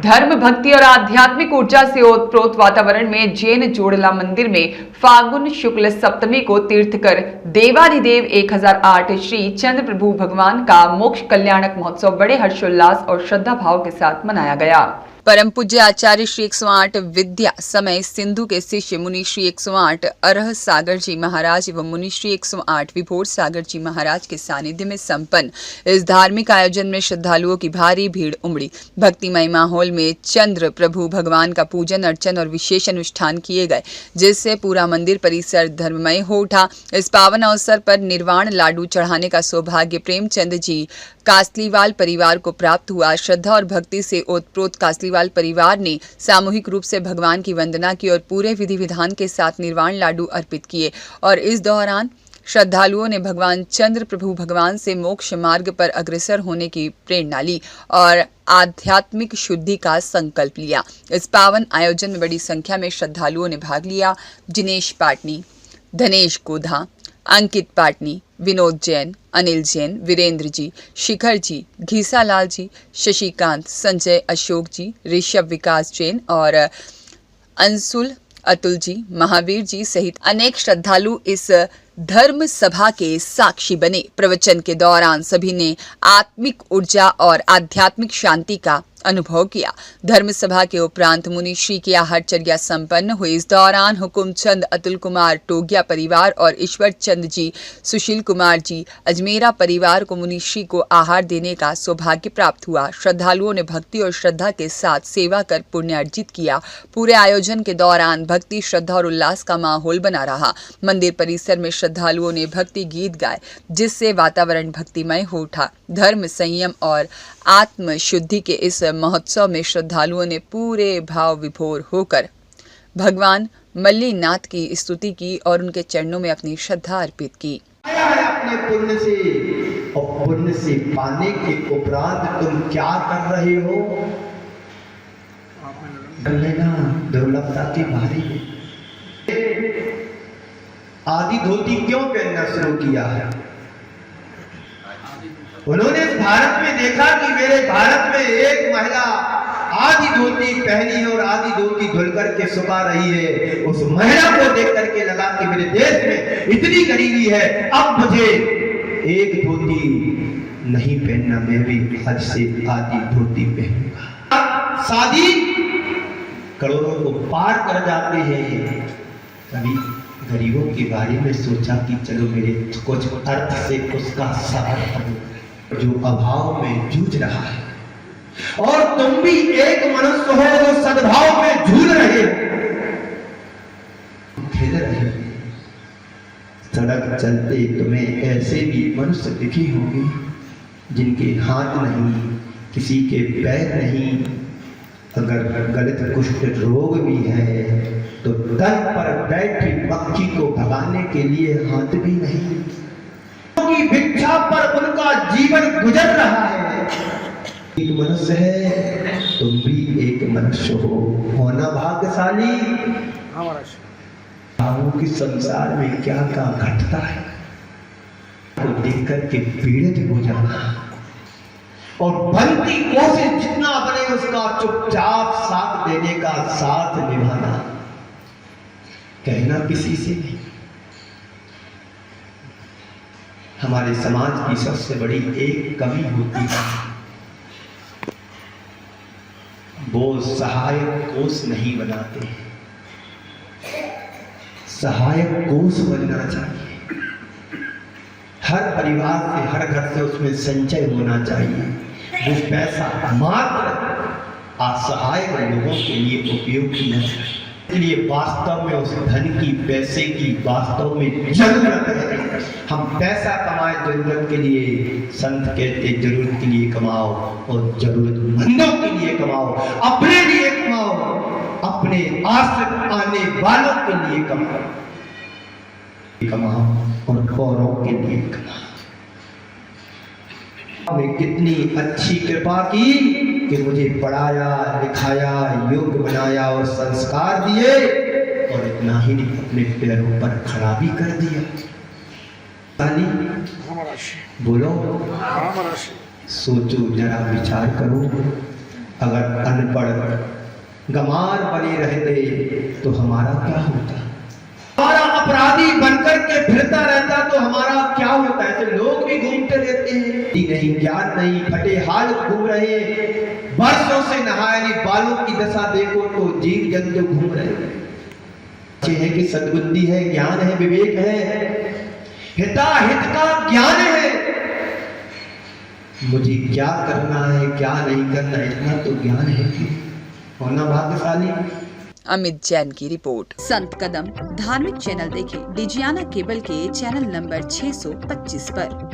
धर्म, भक्ति और आध्यात्मिक ऊर्जा से ओतप्रोत वातावरण में जैन जोड़ला मंदिर में फागुन शुक्ल सप्तमी को तीर्थकर देवाधिदेव 1008 श्री चंद्र प्रभु भगवान का मोक्ष कल्याणक महोत्सव बड़े हर्षोल्लास और श्रद्धा भाव के साथ मनाया गया। परम पूज्य आचार्य श्री 108 विद्या समय सिंधु के शिष्य मुनि श्री 108 अरह सागर जी महाराज एवं मुनि श्री 108 विभोर सागर जी महाराज के सानिध्य में संपन्न इस धार्मिक आयोजन में श्रद्धालुओं की भारी भीड़ उमड़ी। भक्तिमय माहौल में चंद्र प्रभु भगवान का पूजन अर्चन और विशेष अनुष्ठान किए गए, जिससे पूरा मंदिर परिसर धर्ममय हो उठा। इस पावन अवसर पर निर्वाण लाडू चढ़ाने का सौभाग्य प्रेमचंद जी कासलीवाल परिवार को प्राप्त हुआ। श्रद्धा और भक्ति से ओतप्रोत कासलीवाल परिवार ने सामूहिक रूप से भगवान की वंदना की और पूरे विधि विधान के साथ निर्वाण लाडू अर्पित किए और इस दौरान श्रद्धालुओं ने भगवान चंद्र प्रभु भगवान से मोक्ष मार्ग पर अग्रसर होने की प्रेरणा ली और आध्यात्मिक शुद्धि का संकल्प लिया। इस पावन आयोजन में बड़ी संख्या में श्रद्धालुओं ने भाग लिया। जिनेश पाटनी, धनेश गोधा, अंकित पाटनी, विनोद जैन, अनिल जैन, वीरेंद्र जी, शिखर जी, घीसालाल जी, शशिकांत, संजय, अशोक जी, ऋषभ विकास जैन और अंशुल, अतुल जी, महावीर जी सहित अनेक श्रद्धालु इस धर्म सभा के साक्षी बने। प्रवचन के दौरान सभी ने आत्मिक ऊर्जा और आध्यात्मिक शांति का अनुभव किया। धर्म सभा के उपरांत मुनि श्री की आहटचर्या संपन्न हुई। इस दौरान हुकुमचंद, अतुल कुमार टोगिया परिवार और ईश्वर चंद जी, सुशील कुमार जी, अजमेरा परिवार को मुनि श्री को आहार देने का सौभाग्य प्राप्त हुआ। श्रद्धालुओं ने भक्ति और श्रद्धा के साथ सेवा कर पुण्य अर्जित किया। पूरे आयोजन के दौरान भक्ति, श्रद्धा और उल्लास का माहौल बना रहा। मंदिर परिसर में श्रद्धालुओं ने भक्ति गीत गाए, जिससे वातावरण भक्तिमय हो उठा। धर्म, संयम और आत्म शुद्धि के इस महोत्सव में श्रद्धालुओं ने पूरे भाव विभोर होकर भगवान मल्लीनाथ की स्तुति की और उनके चरणों में अपनी श्रद्धा अर्पित की। आया है अपने पुण्य से और पुण्य से पाने के उपरांत तुम क्या कर रहे हो? लेना दुर्लभता की भारी है। आदि धोती क्यों पहनना शुरू किया है? उन्होंने भारत में देखा कि मेरे भारत में एक महिला आधी धोती पहनी और आधी धोती धुल करके सुखा रही है। उस महिला को देख करके लगा कि मेरे देश में इतनी गरीबी है, अब मुझे एक धोती नहीं पहनना, मैं भी आज से आधी धोती पहनूंगा। शादी करोड़ों को पार कर जाते हैं। कभी गरीबों के बारे में सोचा कि चलो मेरे कुछ अर्थ से उसका सहारा करूं जो अभाव में जूझ रहा है। और तुम भी एक मनुष्य हो जो सद्भाव में झूल रहे हो, खेल रहे हो। सड़क चलते तुम्हें ऐसे भी मनुष्य दिखे होंगे जिनके हाथ नहीं, किसी के पैर नहीं, अगर गलत कुष्ठ रोग भी है तो तन पर बैठी मक्खी को भगाने के लिए हाथ भी नहीं, की भिक्षा पर उनका जीवन गुजर रहा है। एक मनुष्य है, तुम भी एक मनुष्य हो, होना भाग्यशाली। भावों के संसार में क्या क्या घटता है तो देख करके पीड़ित हो जाना और बनती कोशिश जितना बने उसका चुपचाप साथ देने का साथ निभाना, कहना किसी से नहीं। हमारे समाज की सबसे बड़ी एक कमी होती है, वो सहायक कोष नहीं बनाते। सहायक कोष बनना चाहिए। हर परिवार से, हर घर से उसमें संचय होना चाहिए। वो पैसा मात्र असहाय लोगों के लिए उपयोग किया जाए। इसलिए वास्तव में उस धन की, पैसे की वास्तव में जरूरत है। हम पैसा कमाए जरूरत के लिए, संत कहते जरूरत के लिए कमाओ और जरूरतमंदों के लिए कमाओ, अपने लिए कमाओ, अपने आश्रित आने वालों के लिए कमाओ और औरों के लिए कमाओ। में कितनी अच्छी कृपा की कि मुझे पढ़ाया, लिखाया, योग्य बनाया और संस्कार दिए और इतना ही नहीं, अपने पैरों पर खड़ा भी कर दिया। बोलो, सोचो जरा, विचार करो। अगर अनपढ़ गमार बने रहते तो हमारा क्या होता? हमारा अपराधी बनकर के फिरता रहता तो हमारा क्या होता है? तो लोग भी घूमते रहते हैं, नहीं ज्ञान नहीं, फटे हाल घूम रहे, बरसों से नहाए नहीं, बालों की दशा देखो तो जीव जंतु घूम रहे हैं। कि सद्बुद्धि है, ज्ञान है, विवेक है, हिता हित का ज्ञान है, मुझे क्या करना है क्या नहीं करना इतना तो ज्ञान है कि होना भाग्यशाली। अमित जैन की रिपोर्ट। संत कदम धार्मिक चैनल देखें डिजियाना केबल के चैनल नंबर 625 पर।